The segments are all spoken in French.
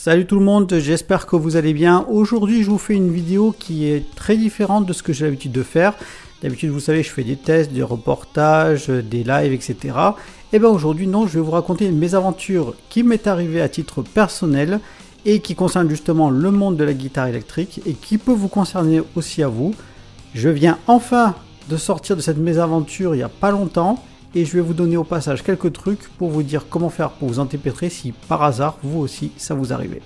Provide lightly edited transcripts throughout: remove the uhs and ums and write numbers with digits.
Salut tout le monde, j'espère que vous allez bien. Aujourd'hui, je vous fais une vidéo qui est très différente de ce que j'ai l'habitude de faire. D'habitude, vous savez, je fais des tests, des reportages, des lives, etc. Et bien aujourd'hui, non, je vais vous raconter une mésaventure qui m'est arrivée à titre personnel et qui concerne justement le monde de la guitare électrique et qui peut vous concerner aussi à vous. Je viens enfin de sortir de cette mésaventure il n'y a pas longtemps. Et je vais vous donner au passage quelques trucs pour vous dire comment faire pour vous en dépêtrer si par hasard vous aussi ça vous arrivait.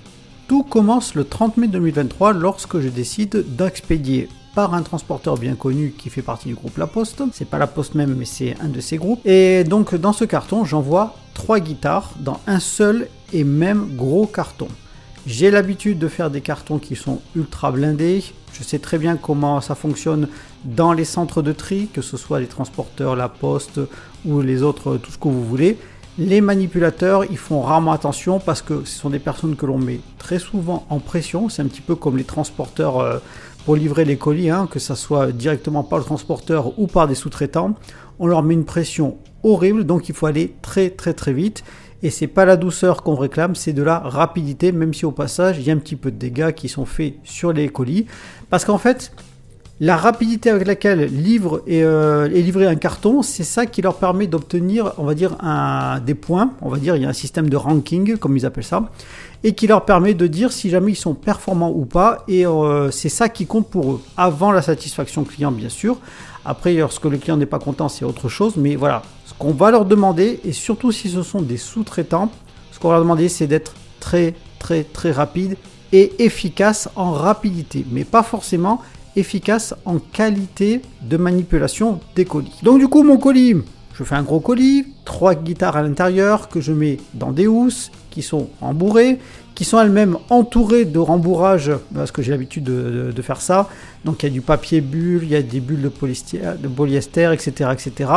Tout commence le 30 mai 2023 lorsque je décide d'expédier par un transporteur bien connu qui fait partie du groupe La Poste. C'est pas La Poste même mais c'est un de ces groupes. Et donc dans ce carton j'envoie 3 guitares dans un seul et même gros carton. J'ai l'habitude de faire des cartons qui sont ultra blindés. Je sais très bien comment ça fonctionne dans les centres de tri, que ce soit les transporteurs, la poste ou les autres, tout ce que vous voulez. Les manipulateurs, ils font rarement attention parce que ce sont des personnes que l'on met très souvent en pression. C'est un petit peu comme les transporteurs pour livrer les colis, que ce soit directement par le transporteur ou par des sous-traitants. On leur met une pression horrible, donc il faut aller très vite. Et c'est pas la douceur qu'on réclame, c'est de la rapidité, même si au passage, il y a un petit peu de dégâts qui sont faits sur les colis. Parce qu'en fait, la rapidité avec laquelle est livré un carton, c'est ça qui leur permet d'obtenir, on va dire, des points. On va dire, il y a un système de ranking, comme ils appellent ça, et qui leur permet de dire si jamais ils sont performants ou pas. Et c'est ça qui compte pour eux, avant la satisfaction client, bien sûr. Après, lorsque le client n'est pas content, c'est autre chose. Mais voilà, ce qu'on va leur demander, et surtout si ce sont des sous-traitants, ce qu'on va leur demander, c'est d'être très rapide et efficace en rapidité. Mais pas forcément efficace en qualité de manipulation des colis. Donc du coup, mon colis, je fais un gros colis, 3 guitares à l'intérieur que je mets dans des housses qui sont rembourrées, qui sont elles-mêmes entourées de rembourrage, parce que j'ai l'habitude de faire ça. Donc il y a du papier bulle, il y a des bulles de polyester, etc.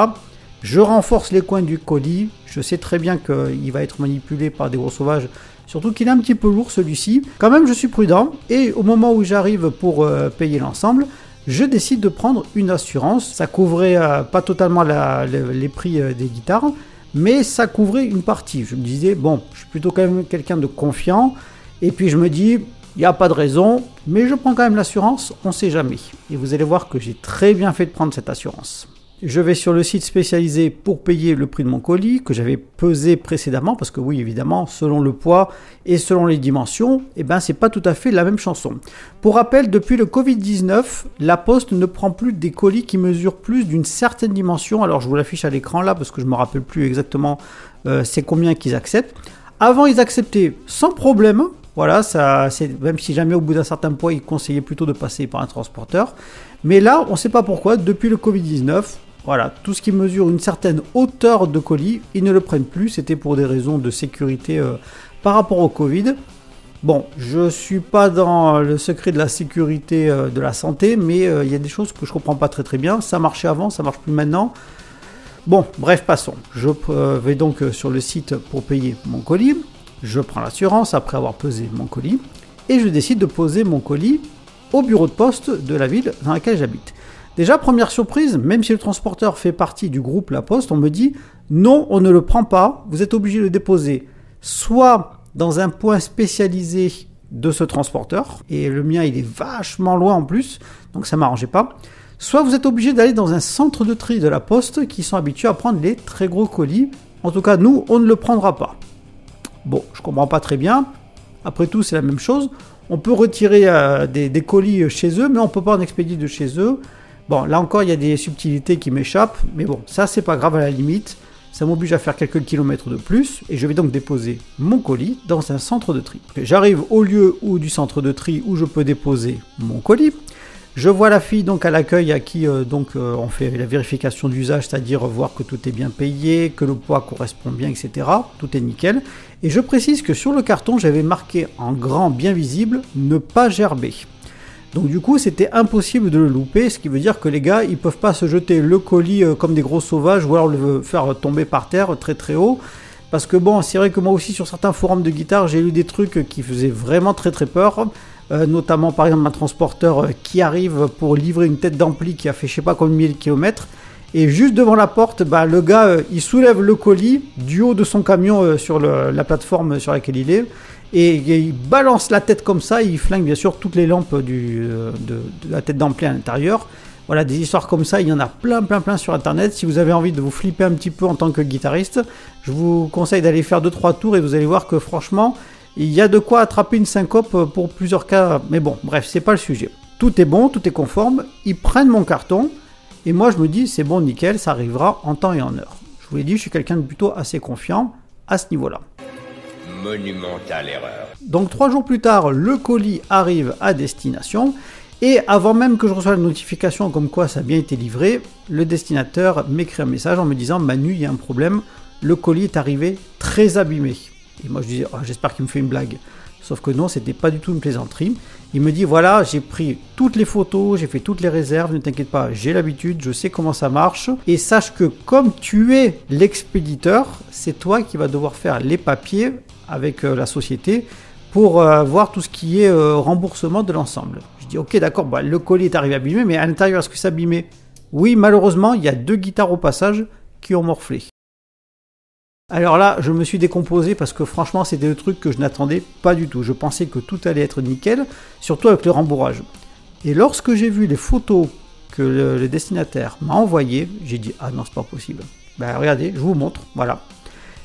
Je renforce les coins du colis. Je sais très bien qu'il va être manipulé par des gros sauvages, surtout qu'il est un petit peu lourd celui-ci. Quand même, je suis prudent et au moment où j'arrive pour payer l'ensemble, je décide de prendre une assurance. Ça couvrait pas totalement les prix des guitares, mais ça couvrait une partie. Je me disais, bon, je suis plutôt quand même quelqu'un de confiant. Et puis je me dis, il n'y a pas de raison, mais je prends quand même l'assurance, on ne sait jamais. Et vous allez voir que j'ai très bien fait de prendre cette assurance. Je vais sur le site spécialisé pour payer le prix de mon colis que j'avais pesé précédemment parce que oui, évidemment, selon le poids et selon les dimensions, c'est pas tout à fait la même chanson. Pour rappel, depuis le Covid-19, La Poste ne prend plus des colis qui mesurent plus d'une certaine dimension. Alors, je vous l'affiche à l'écran là parce que je me rappelle plus exactement c'est combien qu'ils acceptent. Avant, ils acceptaient sans problème. Voilà, même si jamais au bout d'un certain poids, ils conseillaient plutôt de passer par un transporteur. Mais là, on ne sait pas pourquoi, depuis le Covid-19, voilà, tout ce qui mesure une certaine hauteur de colis, ils ne le prennent plus. C'était pour des raisons de sécurité par rapport au Covid. Bon, je ne suis pas dans le secret de la sécurité de la santé, mais il y a des choses que je ne comprends pas très bien. Ça marchait avant, ça ne marche plus maintenant. Bon, bref, passons. Je vais donc sur le site pour payer mon colis. Je prends l'assurance après avoir pesé mon colis. Et je décide de poser mon colis au bureau de poste de la ville dans laquelle j'habite. Déjà, première surprise, même si le transporteur fait partie du groupe La Poste, on me dit non, on ne le prend pas, vous êtes obligé de le déposer soit dans un point spécialisé de ce transporteur, et le mien il est vachement loin en plus, donc ça ne m'arrangeait pas, soit vous êtes obligé d'aller dans un centre de tri de La Poste qui sont habitués à prendre les très gros colis. En tout cas, nous, on ne le prendra pas. Bon, je ne comprends pas très bien, après tout c'est la même chose, on peut retirer des colis chez eux, mais on ne peut pas en expédier de chez eux. Bon, là encore, il y a des subtilités qui m'échappent, mais bon, ça, c'est pas grave à la limite. Ça m'oblige à faire quelques kilomètres de plus, et je vais donc déposer mon colis dans un centre de tri. J'arrive au lieu du centre de tri où je peux déposer mon colis. Je vois la fille donc à l'accueil à qui on fait la vérification d'usage, c'est-à-dire voir que tout est bien payé, que le poids correspond bien, etc. Tout est nickel. Et je précise que sur le carton, j'avais marqué en grand bien visible « Ne pas gerber ». Donc du coup, c'était impossible de le louper, ce qui veut dire que les gars, ils peuvent pas se jeter le colis comme des gros sauvages ou alors le faire tomber par terre très haut. Parce que bon, c'est vrai que moi aussi sur certains forums de guitare, j'ai lu des trucs qui faisaient vraiment très peur. Notamment par exemple un transporteur qui arrive pour livrer une tête d'ampli qui a fait je sais pas combien de kilomètres. Et juste devant la porte, le gars, il soulève le colis du haut de son camion sur la plateforme sur laquelle il est. et il balance la tête comme ça, il flingue bien sûr toutes les lampes de la tête d'ampli à l'intérieur. Voilà, des histoires comme ça, il y en a plein sur internet. Si vous avez envie de vous flipper un petit peu en tant que guitariste, je vous conseille d'aller faire 2-3 tours et vous allez voir que franchement, il y a de quoi attraper une syncope pour plusieurs cas. Mais bon, bref, c'est pas le sujet. Tout est bon, tout est conforme, ils prennent mon carton et moi je me dis c'est bon, nickel, ça arrivera en temps et en heure. Je vous l'ai dit, je suis quelqu'un de plutôt assez confiant à ce niveau-là. Monumentale erreur. Donc 3 jours plus tard, le colis arrive à destination et avant même que je reçoive la notification comme quoi ça a bien été livré, le destinateur m'écrit un message en me disant Manu, il y a un problème, le colis est arrivé très abîmé. Et moi je disais oh, j'espère qu'il me fait une blague. Sauf que non, c'était pas du tout une plaisanterie. Il me dit voilà, j'ai pris toutes les photos, j'ai fait toutes les réserves, ne t'inquiète pas, j'ai l'habitude, je sais comment ça marche. Et sache que comme tu es l'expéditeur, c'est toi qui vas devoir faire les papiers avec la société pour voir tout ce qui est remboursement de l'ensemble. Je dis ok d'accord, bah, le colis est arrivé abîmé, mais à l'intérieur est-ce que c'est abîmé? Oui, malheureusement, il y a 2 guitares au passage qui ont morflé. Alors là, je me suis décomposé parce que franchement, c'était le truc que je n'attendais pas du tout. Je pensais que tout allait être nickel, surtout avec le rembourrage. Et lorsque j'ai vu les photos que le destinataire m'a envoyées, j'ai dit « Ah non, c'est pas possible ». Ben regardez, je vous montre, voilà.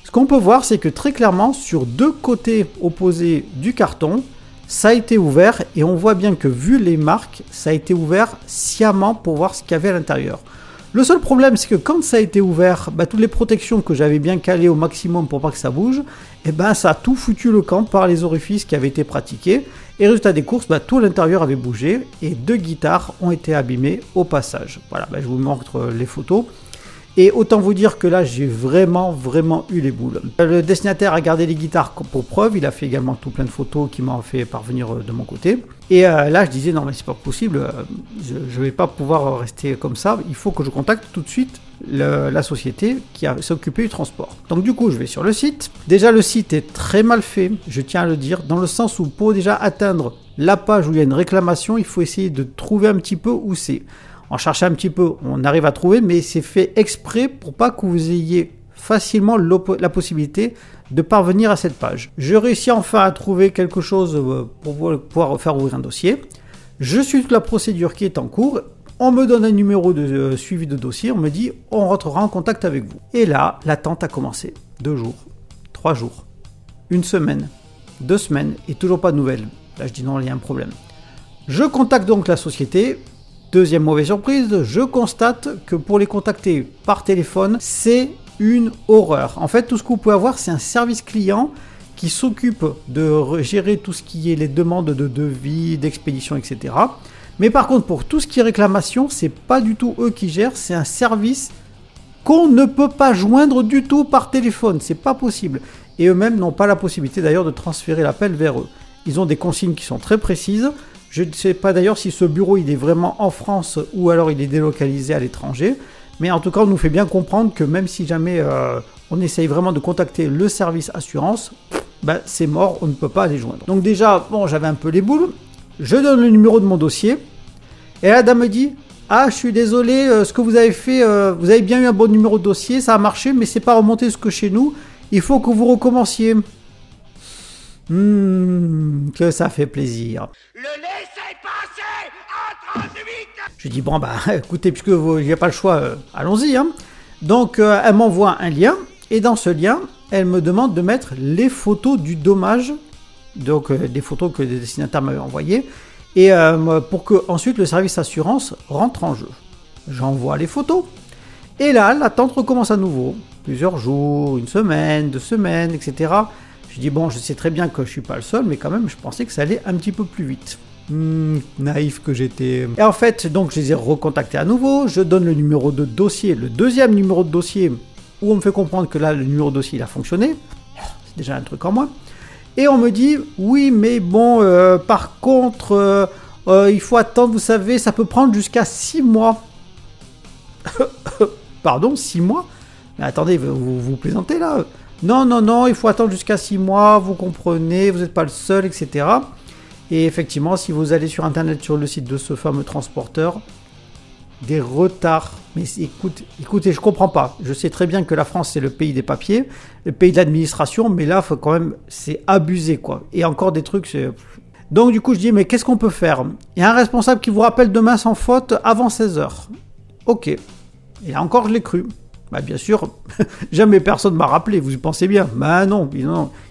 Ce qu'on peut voir, c'est que très clairement, sur 2 côtés opposés du carton, ça a été ouvert et on voit bien que vu les marques, ça a été ouvert sciemment pour voir ce qu'il y avait à l'intérieur. Le seul problème, c'est que quand ça a été ouvert, bah, toutes les protections que j'avais bien calées au maximum pour pas que ça bouge, et ben ça a tout foutu le camp par les orifices qui avaient été pratiqués. Et résultat des courses, bah, tout l'intérieur avait bougé et 2 guitares ont été abîmées au passage. Voilà, bah, je vous montre les photos. Et autant vous dire que là, j'ai vraiment eu les boules. Le destinataire a gardé les guitares pour preuve. Il a fait également tout plein de photos qui m'ont fait parvenir de mon côté. Et là, je disais, non mais c'est pas possible. Je vais pas pouvoir rester comme ça. Il faut que je contacte tout de suite la société qui s'est occupée du transport. Donc du coup, je vais sur le site. Déjà, le site est très mal fait, je tiens à le dire, dans le sens où pour déjà atteindre la page où il y a une réclamation, il faut essayer de trouver un petit peu où c'est. En cherchant un petit peu, on arrive à trouver, mais c'est fait exprès pour pas que vous ayez facilement la possibilité de parvenir à cette page. Je réussis enfin à trouver quelque chose pour pouvoir faire ouvrir un dossier. Je suis toute la procédure qui est en cours. On me donne un numéro de suivi de dossier. On me dit on rentrera en contact avec vous. Et là, l'attente a commencé. 2 jours, 3 jours, 1 semaine, 2 semaines et toujours pas de nouvelles. Là, je dis non, il y a un problème. Je contacte donc la société. Deuxième mauvaise surprise, je constate que pour les contacter par téléphone, c'est une horreur. En fait, tout ce que vous pouvez avoir, c'est un service client qui s'occupe de gérer tout ce qui est les demandes de devis, d'expédition, etc. Mais par contre, pour tout ce qui est réclamation, c'est pas du tout eux qui gèrent, c'est un service qu'on ne peut pas joindre du tout par téléphone, c'est pas possible. Et eux-mêmes n'ont pas la possibilité d'ailleurs de transférer l'appel vers eux. Ils ont des consignes qui sont très précises. Je ne sais pas d'ailleurs si ce bureau il est vraiment en France ou alors il est délocalisé à l'étranger. Mais en tout cas, on nous fait bien comprendre que même si jamais on essaye vraiment de contacter le service assurance, bah, c'est mort, on ne peut pas les joindre. Donc déjà, bon, j'avais un peu les boules. Je donne le numéro de mon dossier. Et la dame me dit « Ah, je suis désolé, ce que vous avez fait, vous avez bien eu un bon numéro de dossier, ça a marché, mais c'est pas remonté jusque chez nous. Il faut que vous recommenciez. » Que ça fait plaisir. Le laissez passer en 38. Je dis bon bah écoutez, puisque il n'y a pas le choix, allons-y. Hein. Donc elle m'envoie un lien et dans ce lien, elle me demande de mettre les photos du dommage, donc des photos que les destinataires m'avaient envoyées, et pour que ensuite le service assurance rentre en jeu. J'envoie les photos et là l'attente recommence à nouveau, plusieurs jours, 1 semaine, 2 semaines, etc. Je dis bon, je sais très bien que je suis pas le seul, mais quand même, je pensais que ça allait un petit peu plus vite. Naïf que j'étais. Et en fait, donc, je les ai recontactés à nouveau. Je donne le numéro de dossier, le deuxième numéro de dossier, où on me fait comprendre que là, le numéro de dossier, il a fonctionné. C'est déjà un truc en moins. Et on me dit, oui, mais bon, par contre, il faut attendre, vous savez, ça peut prendre jusqu'à 6 mois. Pardon, 6 mois? Mais attendez, vous plaisantez là? Non, il faut attendre jusqu'à 6 mois, vous comprenez, vous n'êtes pas le seul, etc. Et effectivement, si vous allez sur internet, sur le site de ce fameux transporteur, des retards. Mais écoutez, je comprends pas. Je sais très bien que la France, c'est le pays des papiers, le pays de l'administration, mais là, faut quand même, c'est abusé, quoi. Et encore des trucs, c'est... Donc, du coup, je dis, mais qu'est-ce qu'on peut faire? Il y a un responsable qui vous rappelle demain sans faute avant 16h. Ok. Et là encore, je l'ai cru. Bah, bien sûr, jamais personne m'a rappelé, vous y pensez bien. Bah non,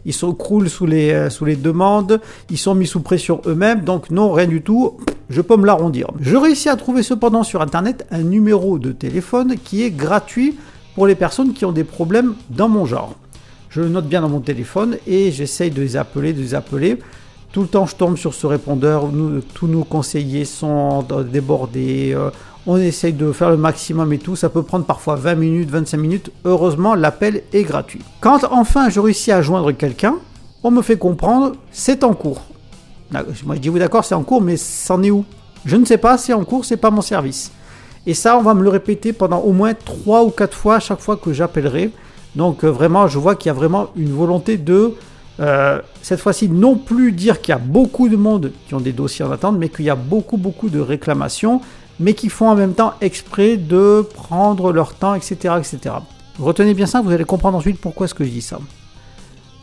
ils sont croulent sous les demandes, ils sont mis sous pression eux-mêmes, donc non, rien du tout, je peux me l'arrondir. Je réussis à trouver cependant sur Internet un numéro de téléphone qui est gratuit pour les personnes qui ont des problèmes dans mon genre. Je le note bien dans mon téléphone et j'essaye de les appeler. Tout le temps, je tombe sur ce répondeur, tous nos conseillers sont débordés, on essaye de faire le maximum et tout, ça peut prendre parfois 20 minutes, 25 minutes, heureusement l'appel est gratuit. Quand enfin je réussis à joindre quelqu'un, on me fait comprendre, c'est en cours. Moi je dis oui d'accord c'est en cours, mais c'en est où? Je ne sais pas, c'est en cours, c'est pas mon service. Et ça on va me le répéter pendant au moins 3 ou 4 fois à chaque fois que j'appellerai. Donc vraiment je vois qu'il y a vraiment une volonté de... cette fois-ci non plus dire qu'il y a beaucoup de monde qui ont des dossiers en attente, mais qu'il y a beaucoup de réclamations, mais qui font en même temps exprès de prendre leur temps, etc. etc. Retenez bien ça, vous allez comprendre ensuite pourquoi est-ce que je dis ça.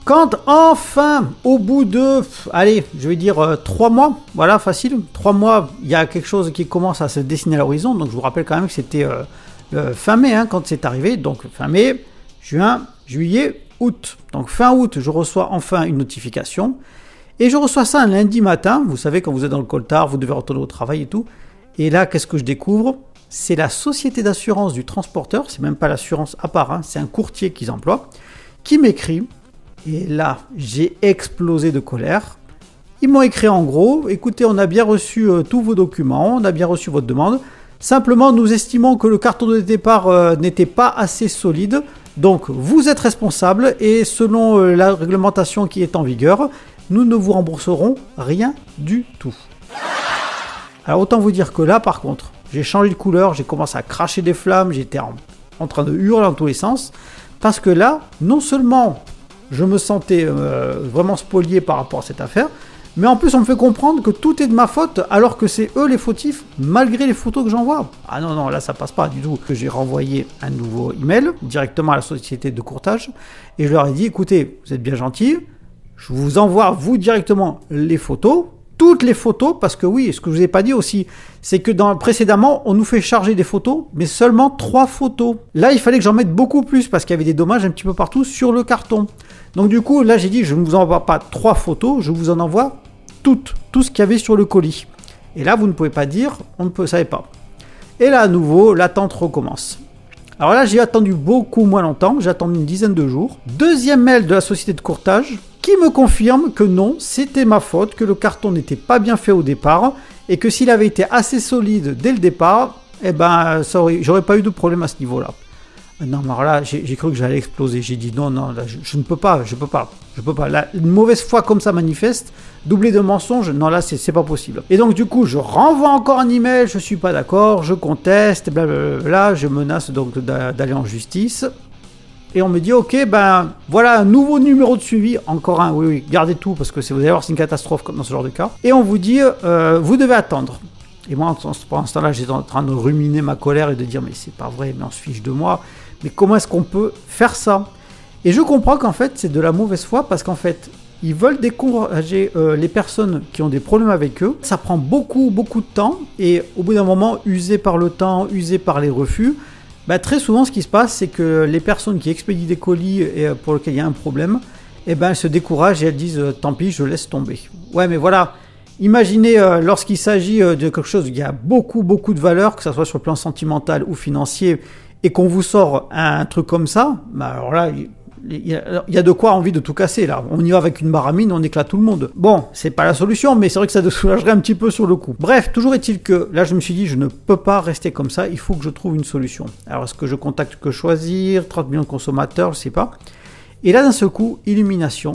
Quand enfin, au bout de, allez, je vais dire 3 mois, voilà, facile, 3 mois, il y a quelque chose qui commence à se dessiner à l'horizon, donc je vous rappelle quand même que c'était fin mai quand c'est arrivé, donc fin mai, juin, juillet, août. Donc fin août, je reçois enfin une notification, et je reçois ça un lundi matin, vous savez quand vous êtes dans le coltard, vous devez retourner au travail et tout. Et là, qu'est-ce que je découvre? C'est la société d'assurance du transporteur, c'est même pas l'assurance à part, c'est un courtier qu'ils emploient, qui m'écrit. Et là, j'ai explosé de colère. Ils m'ont écrit en gros, écoutez, on a bien reçu tous vos documents, on a bien reçu votre demande. Simplement, nous estimons que le carton de départ n'était pas assez solide. Donc, vous êtes responsable et selon la réglementation qui est en vigueur, nous ne vous rembourserons rien du tout. Alors autant vous dire que là par contre, j'ai changé de couleur, j'ai commencé à cracher des flammes, j'étais en train de hurler dans tous les sens, parce que là, non seulement je me sentais vraiment spolié par rapport à cette affaire, mais en plus on me fait comprendre que tout est de ma faute, alors que c'est eux les fautifs, malgré les photos que j'envoie. Ah non, là ça passe pas du tout. J'ai renvoyé un nouveau email directement à la société de courtage, et je leur ai dit, écoutez, vous êtes bien gentils, je vous envoie vous directement les photos, toutes les photos, parce que oui, ce que je vous ai pas dit aussi, c'est que précédemment, on nous fait charger des photos, mais seulement 3 photos. Là, il fallait que j'en mette beaucoup plus, parce qu'il y avait des dommages un petit peu partout sur le carton. Donc du coup, là, j'ai dit, je ne vous envoie pas 3 photos, je vous en envoie toutes, tout ce qu'il y avait sur le colis. Et là, vous ne pouvez pas dire, on ne savait pas. Et là, à nouveau, l'attente recommence. Alors là, j'ai attendu beaucoup moins longtemps, j'ai attendu une dizaine de jours. Deuxième mail de la société de courtage, qui me confirme que non, c'était ma faute, que le carton n'était pas bien fait au départ, et que s'il avait été assez solide dès le départ, eh ben, j'aurais pas eu de problème à ce niveau-là. Non, mais alors là, j'ai cru que j'allais exploser. J'ai dit non, là, je ne peux pas, je peux pas. Là, une mauvaise foi comme ça manifeste, doublée de mensonges, non, là, c'est pas possible. Et donc, du coup, je renvoie encore un email, je suis pas d'accord, je conteste, blablabla, je menace donc d'aller en justice. Et on me dit, ok, ben voilà un nouveau numéro de suivi, encore un, oui, gardez tout, parce que vous allez voir, c'est une catastrophe dans ce genre de cas. Et on vous dit, vous devez attendre. Et moi, pendant ce temps-là, j'étais en train de ruminer ma colère et de dire, mais c'est pas vrai, mais on se fiche de moi. Mais comment est-ce qu'on peut faire ça? Et je comprends qu'en fait, c'est de la mauvaise foi, parce qu'en fait, ils veulent décourager les personnes qui ont des problèmes avec eux. Ça prend beaucoup de temps, et au bout d'un moment, usé par le temps, usé par les refus, bah, très souvent, ce qui se passe, c'est que les personnes qui expédient des colis et pour lesquels il y a un problème, eh ben, elles se découragent et elles disent tant pis, je laisse tomber. Ouais, mais voilà, imaginez lorsqu'il s'agit de quelque chose qui a beaucoup de valeur, que ce soit sur le plan sentimental ou financier, et qu'on vous sort un truc comme ça, bah alors là, il y a de quoi envie de tout casser là. On y va avec une baramine, on éclate tout le monde. Bon, c'est pas la solution, mais c'est vrai que ça te soulagerait un petit peu sur le coup. Bref, toujours est-il que là je me suis dit, je ne peux pas rester comme ça, il faut que je trouve une solution. Alors est-ce que je contacte Que Choisir, 30 millions de consommateurs, je sais pas. Et là d'un seul coup, illumination.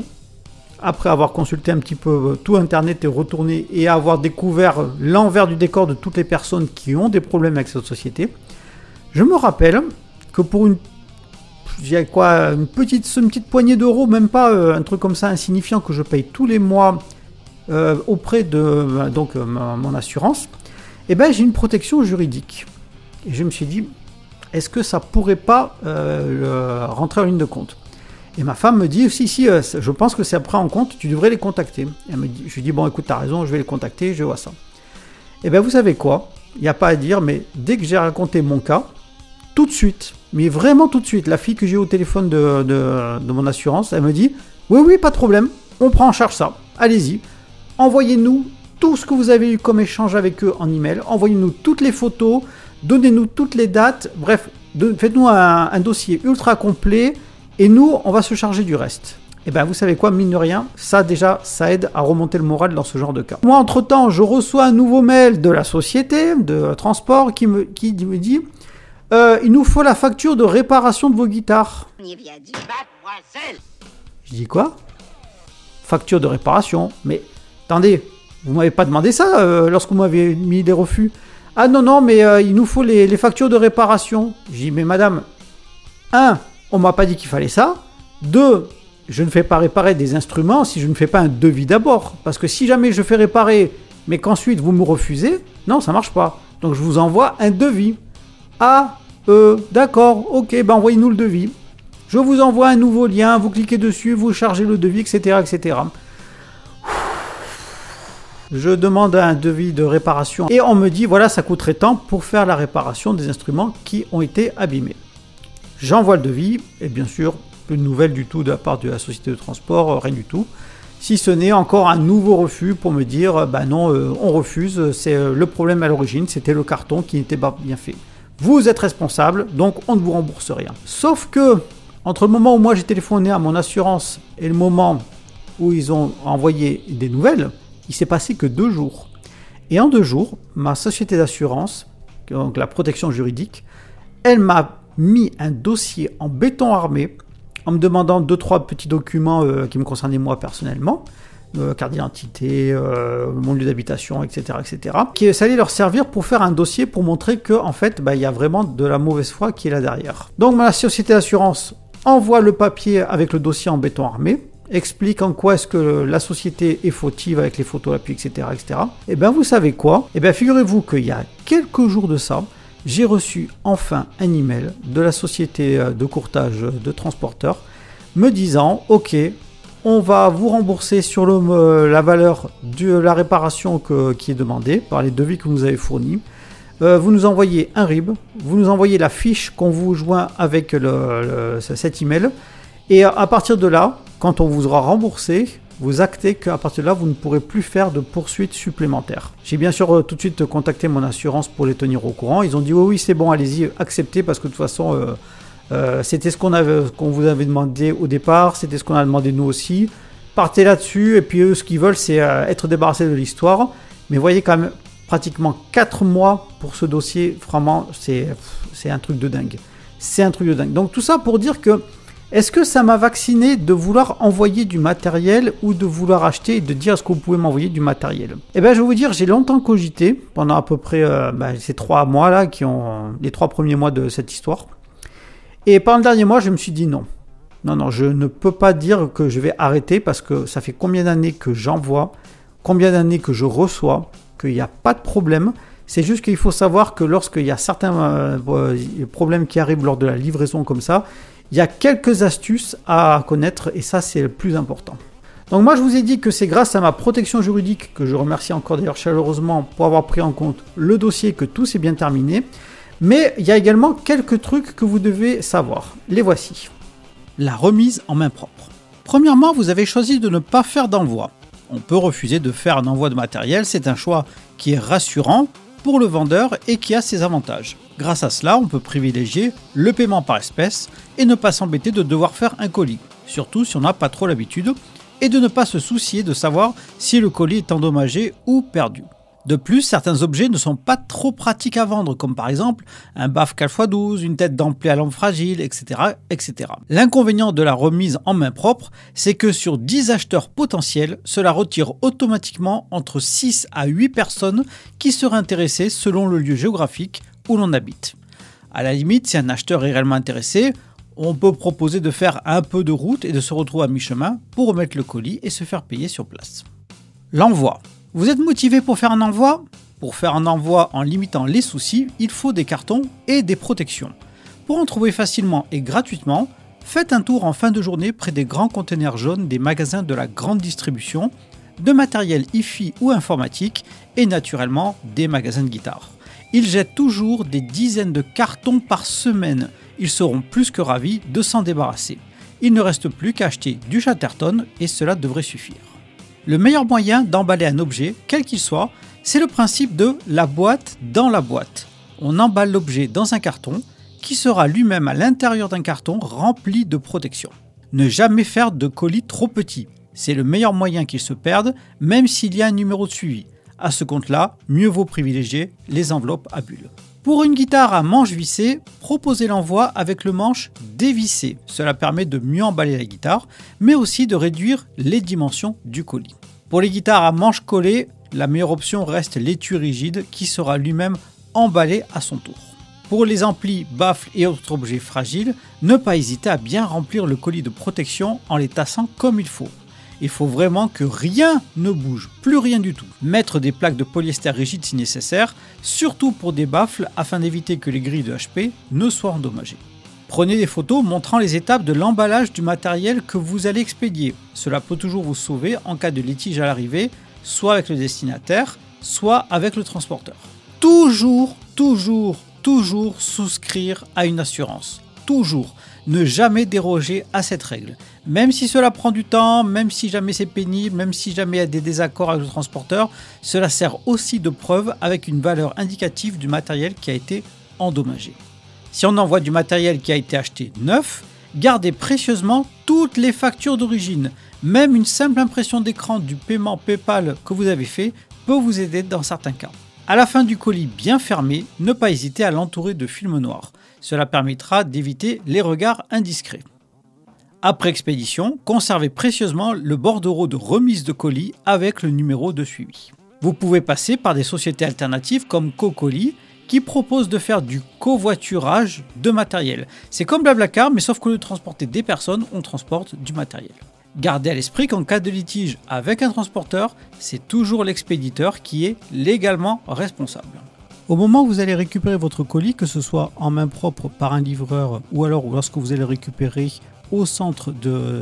Après avoir consulté un petit peu tout internet et retourné et avoir découvert l'envers du décor de toutes les personnes qui ont des problèmes avec cette société, je me rappelle que pour une petite poignée d'euros, même pas un truc comme ça insignifiant que je paye tous les mois auprès de mon assurance, eh ben, j'ai une protection juridique. Et je me suis dit, est-ce que ça pourrait pas rentrer en ligne de compte? Et ma femme me dit, si, je pense que c'est pris en compte, tu devrais les contacter. Je lui dis, bon écoute, t'as raison, je vais les contacter, je vois ça. Et bien vous savez quoi? Il n'y a pas à dire, mais dès que j'ai raconté mon cas, tout de suite, mais vraiment tout de suite, la fille que j'ai au téléphone de mon assurance, elle me dit, oui, pas de problème, on prend en charge ça, allez-y, envoyez-nous tout ce que vous avez eu comme échange avec eux en email, envoyez-nous toutes les photos, donnez-nous toutes les dates, bref, faites-nous un dossier ultra complet, et nous, on va se charger du reste. Et bien, vous savez quoi, mine de rien, ça déjà, ça aide à remonter le moral dans ce genre de cas. Moi, entre-temps, je reçois un nouveau mail de la société de transport qui me dit il nous faut la facture de réparation de vos guitares. Mademoiselle. Je dis quoi? Facture de réparation? Mais attendez, vous m'avez pas demandé ça lorsque vous m'avez mis des refus. Ah non, mais il nous faut les factures de réparation. Je dis, mais madame, 1, on m'a pas dit qu'il fallait ça. 2, je ne fais pas réparer des instruments si je ne fais pas un devis d'abord. Parce que si jamais je fais réparer, mais qu'ensuite vous me refusez, non, ça marche pas. Donc je vous envoie un devis. Ah, d'accord, ok, ben envoyez-nous le devis. Je vous envoie un nouveau lien, vous cliquez dessus, vous chargez le devis, etc., etc. Je demande un devis de réparation et on me dit, voilà, ça coûterait tant pour faire la réparation des instruments qui ont été abîmés. J'envoie le devis et bien sûr, plus de nouvelles du tout de la part de la société de transport, rien du tout. Si ce n'est encore un nouveau refus pour me dire, bah non, on refuse, c'est le problème à l'origine, c'était le carton qui n'était pas bien fait. Vous êtes responsable, donc on ne vous rembourse rien. Sauf que, entre le moment où moi j'ai téléphoné à mon assurance et le moment où ils ont envoyé des nouvelles, il s'est passé que 2 jours. Et en 2 jours, ma société d'assurance, donc la protection juridique, elle m'a mis un dossier en béton armé en me demandant 2-3 petits documents qui me concernaient moi personnellement, carte d'identité, mon lieu d'habitation, etc., qui ça allait leur servir pour faire un dossier pour montrer que en fait, il y a vraiment de la mauvaise foi qui est là derrière. Donc ma société d'assurance envoie le papier avec le dossier en béton armé, explique en quoi est-ce que la société est fautive avec les photos à l'appui, etc., etc. Et bien vous savez quoi? Et bien figurez-vous qu'il y a quelques jours de ça, j'ai reçu enfin un email de la société de courtage de transporteurs me disant « Ok, on va vous rembourser sur la valeur de la réparation qui est demandée par les devis que vous nous avez fournis. Vous nous envoyez un RIB, vous nous envoyez la fiche qu'on vous joint avec cet email et à partir de là, quand on vous aura remboursé, vous actez qu'à partir de là, vous ne pourrez plus faire de poursuites supplémentaires. » J'ai bien sûr tout de suite contacté mon assurance pour les tenir au courant. Ils ont dit oui, c'est bon, allez-y, acceptez parce que de toute façon, c'était ce qu'on vous avait demandé au départ, c'était ce qu'on a demandé nous aussi. Partez là-dessus et puis eux, ce qu'ils veulent, c'est être débarrassés de l'histoire. Mais voyez quand même, pratiquement 4 mois pour ce dossier, vraiment, c'est un truc de dingue. C'est un truc de dingue. Donc tout ça pour dire que est-ce que ça m'a vacciné de vouloir envoyer du matériel ou de vouloir acheter et de dire est-ce que vous pouvez m'envoyer du matériel? Eh bien je vais vous dire, j'ai longtemps cogité, pendant à peu près ces 3 mois là, qui ont les 3 premiers mois de cette histoire. Et pendant le dernier mois, je me suis dit non. Non, je ne peux pas dire que je vais arrêter parce que ça fait combien d'années que j'envoie, combien d'années que je reçois, qu'il n'y a pas de problème. C'est juste qu'il faut savoir que lorsqu'il y a certains problèmes qui arrivent lors de la livraison comme ça, il y a quelques astuces à connaître et ça, c'est le plus important. Donc moi, je vous ai dit que c'est grâce à ma protection juridique, que je remercie encore d'ailleurs chaleureusement pour avoir pris en compte le dossier, que tout s'est bien terminé. Mais il y a également quelques trucs que vous devez savoir. Les voici. La remise en main propre. Premièrement, vous avez choisi de ne pas faire d'envoi. On peut refuser de faire un envoi de matériel, c'est un choix qui est rassurant pour le vendeur et qui a ses avantages. Grâce à cela, on peut privilégier le paiement par espèce et ne pas s'embêter de devoir faire un colis, surtout si on n'a pas trop l'habitude, et de ne pas se soucier de savoir si le colis est endommagé ou perdu. De plus, certains objets ne sont pas trop pratiques à vendre, comme par exemple un baffe 4x12, une tête d'ampli à lampe fragile, etc., etc. L'inconvénient de la remise en main propre, c'est que sur 10 acheteurs potentiels, cela retire automatiquement entre 6 à 8 personnes qui seraient intéressées selon le lieu géographique où l'on habite. À la limite, si un acheteur est réellement intéressé, on peut proposer de faire un peu de route et de se retrouver à mi-chemin pour remettre le colis et se faire payer sur place. L'envoi. Vous êtes motivé pour faire un envoi? Pour faire un envoi en limitant les soucis, il faut des cartons et des protections. Pour en trouver facilement et gratuitement, faites un tour en fin de journée près des grands containers jaunes des magasins de la grande distribution, de matériel hi-fi ou informatique et naturellement des magasins de guitare. Ils jettent toujours des dizaines de cartons par semaine. Ils seront plus que ravis de s'en débarrasser. Il ne reste plus qu'à acheter du Chatterton et cela devrait suffire. Le meilleur moyen d'emballer un objet, quel qu'il soit, c'est le principe de la boîte dans la boîte. On emballe l'objet dans un carton qui sera lui-même à l'intérieur d'un carton rempli de protection. Ne jamais faire de colis trop petits. C'est le meilleur moyen qu'ils se perdent, même s'il y a un numéro de suivi. À ce compte-là, mieux vaut privilégier les enveloppes à bulles. Pour une guitare à manche vissée, proposez l'envoi avec le manche dévissé. Cela permet de mieux emballer la guitare, mais aussi de réduire les dimensions du colis. Pour les guitares à manche collée, la meilleure option reste l'étui rigide qui sera lui-même emballé à son tour. Pour les amplis, baffles et autres objets fragiles, ne pas hésiter à bien remplir le colis de protection en les tassant comme il faut. Il faut vraiment que rien ne bouge, plus rien du tout. Mettre des plaques de polyester rigides si nécessaire, surtout pour des baffles afin d'éviter que les grilles de HP ne soient endommagées. Prenez des photos montrant les étapes de l'emballage du matériel que vous allez expédier. Cela peut toujours vous sauver en cas de litige à l'arrivée, soit avec le destinataire, soit avec le transporteur. Toujours souscrire à une assurance. Toujours. Ne jamais déroger à cette règle. Même si cela prend du temps, même si jamais c'est pénible, même si jamais il y a des désaccords avec le transporteur, cela sert aussi de preuve avec une valeur indicative du matériel qui a été endommagé. Si on envoie du matériel qui a été acheté neuf, gardez précieusement toutes les factures d'origine. Même une simple impression d'écran du paiement PayPal que vous avez fait peut vous aider dans certains cas. À la fin du colis bien fermé, ne pas hésiter à l'entourer de film noir. Cela permettra d'éviter les regards indiscrets. Après expédition, conservez précieusement le bordereau de remise de colis avec le numéro de suivi. Vous pouvez passer par des sociétés alternatives comme CoColis qui proposent de faire du covoiturage de matériel. C'est comme Blablacar, mais sauf qu'au lieu de transporter des personnes, on transporte du matériel. Gardez à l'esprit qu'en cas de litige avec un transporteur, c'est toujours l'expéditeur qui est légalement responsable. Au moment où vous allez récupérer votre colis, que ce soit en main propre par un livreur ou alors lorsque vous allez le récupérer au centre de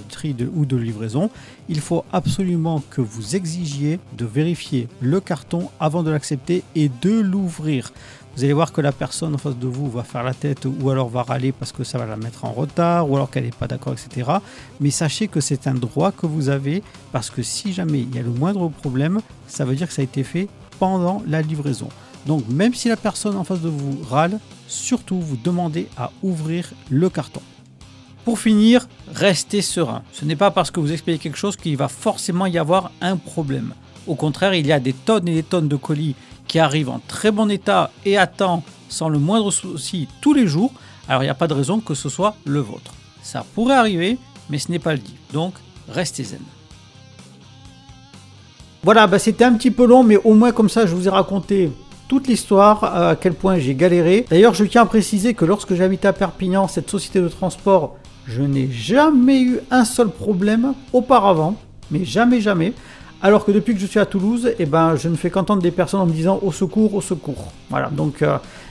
tri ou de livraison, il faut absolument que vous exigiez de vérifier le carton avant de l'accepter et de l'ouvrir. Vous allez voir que la personne en face de vous va faire la tête ou alors va râler parce que ça va la mettre en retard ou alors qu'elle n'est pas d'accord, etc. Mais sachez que c'est un droit que vous avez parce que si jamais il y a le moindre problème, ça veut dire que ça a été fait pendant la livraison. Donc même si la personne en face de vous râle, surtout vous demandez à ouvrir le carton. Pour finir, restez serein. Ce n'est pas parce que vous expédiez quelque chose qu'il va forcément y avoir un problème. Au contraire, il y a des tonnes et des tonnes de colis qui arrivent en très bon état et à temps sans le moindre souci tous les jours. Alors il n'y a pas de raison que ce soit le vôtre. Ça pourrait arriver, mais ce n'est pas le dit. Donc restez zen. Voilà, c'était un petit peu long, mais au moins comme ça je vous ai raconté toute l'histoire, à quel point j'ai galéré. D'ailleurs, je tiens à préciser que lorsque j'habitais à Perpignan, cette société de transport, je n'ai jamais eu un seul problème auparavant, mais jamais. Alors que depuis que je suis à Toulouse, je ne fais qu'entendre des personnes en me disant au secours, au secours. Voilà, donc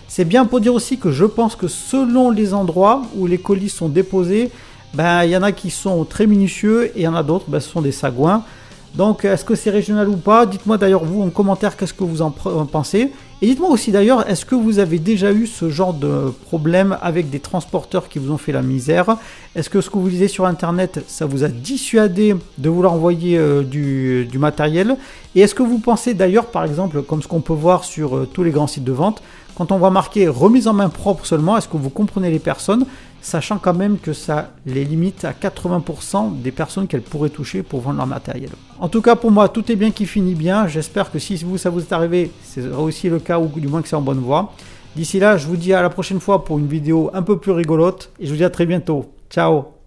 c'est bien pour dire aussi que je pense que selon les endroits où les colis sont déposés, il y en a qui sont très minutieux et il y en a d'autres, ce sont des sagouins. Donc est-ce que c'est régional ou pas? Dites-moi d'ailleurs vous en commentaire qu'est-ce que vous en pensez. Et dites-moi aussi d'ailleurs, est-ce que vous avez déjà eu ce genre de problème avec des transporteurs qui vous ont fait la misère? Est-ce que ce que vous lisez sur internet, ça vous a dissuadé de vouloir envoyer du matériel? Et est-ce que vous pensez d'ailleurs, par exemple, comme ce qu'on peut voir sur tous les grands sites de vente, quand on voit marqué remise en main propre seulement, est-ce que vous comprenez les personnes, sachant quand même que ça les limite à 80% des personnes qu'elles pourraient toucher pour vendre leur matériel. En tout cas pour moi tout est bien qui finit bien, j'espère que si ça vous est arrivé, c'est aussi le cas ou du moins que c'est en bonne voie. D'ici là je vous dis à la prochaine fois pour une vidéo un peu plus rigolote et je vous dis à très bientôt. Ciao.